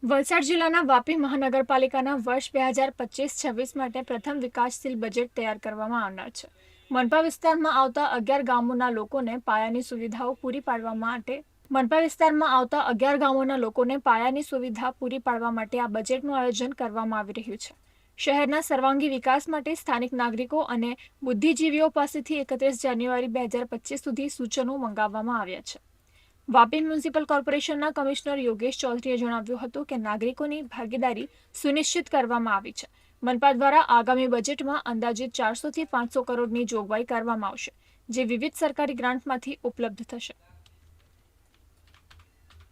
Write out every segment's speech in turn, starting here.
વલસાડ જિલ્લાના વાપી મહાનગરપાલિકાના વર્ષ 2025-26 માટે પ્રથમ વિકાસશીલ બજેટ તૈયાર કરવામાં આવનાર છે. મનપા વિસ્તારમાં આવતા 11 ગામોના લોકોને પાયાની સુવિધાઓ પૂરી પાડવા માટે સુવિધા પૂરી પાડવા માટે આ બજેટનું આયોજન કરવામાં આવી રહ્યું છે. શહેરના સર્વાંગી વિકાસ માટે સ્થાનિક નાગરિકો અને બુદ્ધિજીવીઓ પાસેથી 31 જાન્યુઆરી 2025 સુધી સૂચનો મંગાવવામાં આવ્યા છે. વાપી મ્યુનિસિપલ કોર્પોરેશનના કમિશનર યોગેશ ચૌધરીએ જણાવ્યું હતું કે નાગરિકોની ભાગીદારી સુનિશ્ચિત કરવામાં આવી છે. મનપા દ્વારા આગામી બજેટમાં અંદાજિત 400 થી 500 કરોડની જોગવાઈ કરવામાં આવશે, જે વિવિધ સરકારી ગ્રાન્ટમાંથી ઉપલબ્ધ થશે.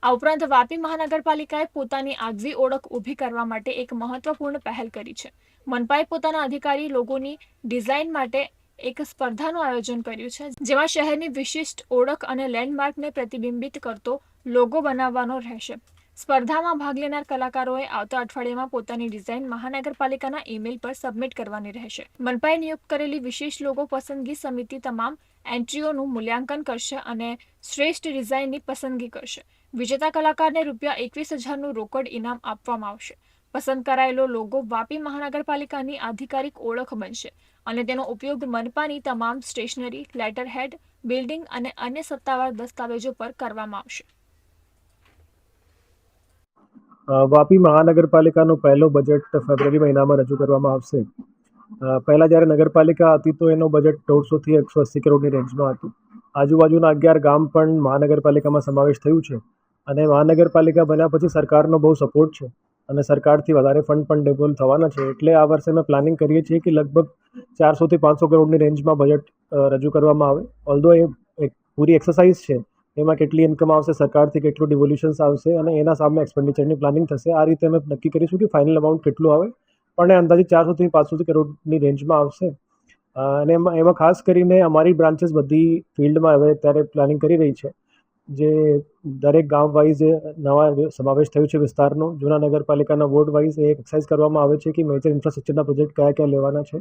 આ ઉપરાંત વાપી મહાનગરપાલિકાએ પોતાની આગવી ઓળખ ઊભી કરવા માટે એક મહત્વપૂર્ણ પહેલ કરી છે. મનપાએ પોતાના અધિકારી લોગોની ડિઝાઇન માટે એક સ્પર્ધાનું આયોજન કર્યું છે, જેમાં શહેરની વિશિષ્ટ ઓળખ અને લેન્ડમાર્કને પ્રતિબિંબિત કરતો લોગો બનાવવાનો રહેશે. સ્પર્ધામાં ભાગ લેનાર કલાકારોએ આવતા અઠવાડિયામાં પોતાની ડિઝાઇન મહાનગરપાલિકાના ઈમેલ પર સબમિટ કરવાની રહેશે. મનપાએ નિયુક્ત કરેલી વિશેષ લોગો પસંદગી સમિતિ તમામ એન્ટ્રીઓનું મૂલ્યાંકન કરશે અને શ્રેષ્ઠ ડિઝાઇનની પસંદગી કરશે. વિજેતા કલાકારને ₹21,000નું રોકડ ઇનામ આપવામાં આવશે. પસંદ કરાયેલો લોગો વાપી મહાનગરપાલિકાની આધિકારિક ઓળખ બનશે અને તેનો ઉપયોગ મનપાની તમામ સ્ટેશનરી, લેટરહેડ, બિલ્ડિંગ અને અન્ય સત્તાવાર દસ્તાવેજો પર કરવામાં આવશે. વાપી મહાનગરપાલિકાનો પહેલો બજેટ ફેબ્રુઆરી મહિનામાં રજૂ કરવામાં આવશે. પહેલાં જ્યારે નગરપાલિકા હતી તો એનો બજેટ 150 થી 180 કરોડની રેન્જમાં હતું. આજુબાજુના 11 ગામ પણ મહાનગરપાલિકામાં સમાવેશ થયું છે અને મહાનગરપાલિકા બન્યા પછી સરકારનો બહુ સપોર્ટ છે અને સરકારથી વધારે ફંડ પણ ડેવલપ થવાના છે. એટલે આ વર્ષે અમે પ્લાનિંગ કરીએ છીએ કે લગભગ 400 થી 500 કરોડની રેન્જમાં બજેટ રજૂ કરવામાં આવે. ઓલ્ધો એ એક પૂરી એક્સરસાઇઝ છે, એમાં કેટલી ઇન્કમ આવશે, સરકારથી કેટલું ડિવોલ્યુશન્સ આવશે અને એના સામે એક્સપેન્ડિચરની પ્લાનિંગ થશે. આ રીતે અમે નક્કી કરીશું કે ફાઇનલ અમાઉન્ટ કેટલું આવે, પણ અંદાજિત 400 થી 500 કરોડની રેન્જમાં આવશે. અને એમાં ખાસ કરીને અમારી બ્રાન્ચીસ બધી ફિલ્ડમાં હવે અત્યારે પ્લાનિંગ કરી રહી છે, જે દરેક ગામ વાઇઝ નવા સમાવેશ થયું છે વિસ્તારનો. જૂના નગરપાલિકાના વોર્ડ વાઇઝ એ એક્સરસાઇઝ કરવામાં આવે છે કે મેજર ઇન્ફ્રાસ્ટ્રક્ચરના પ્રોજેક્ટ કયા કયા લેવાના છે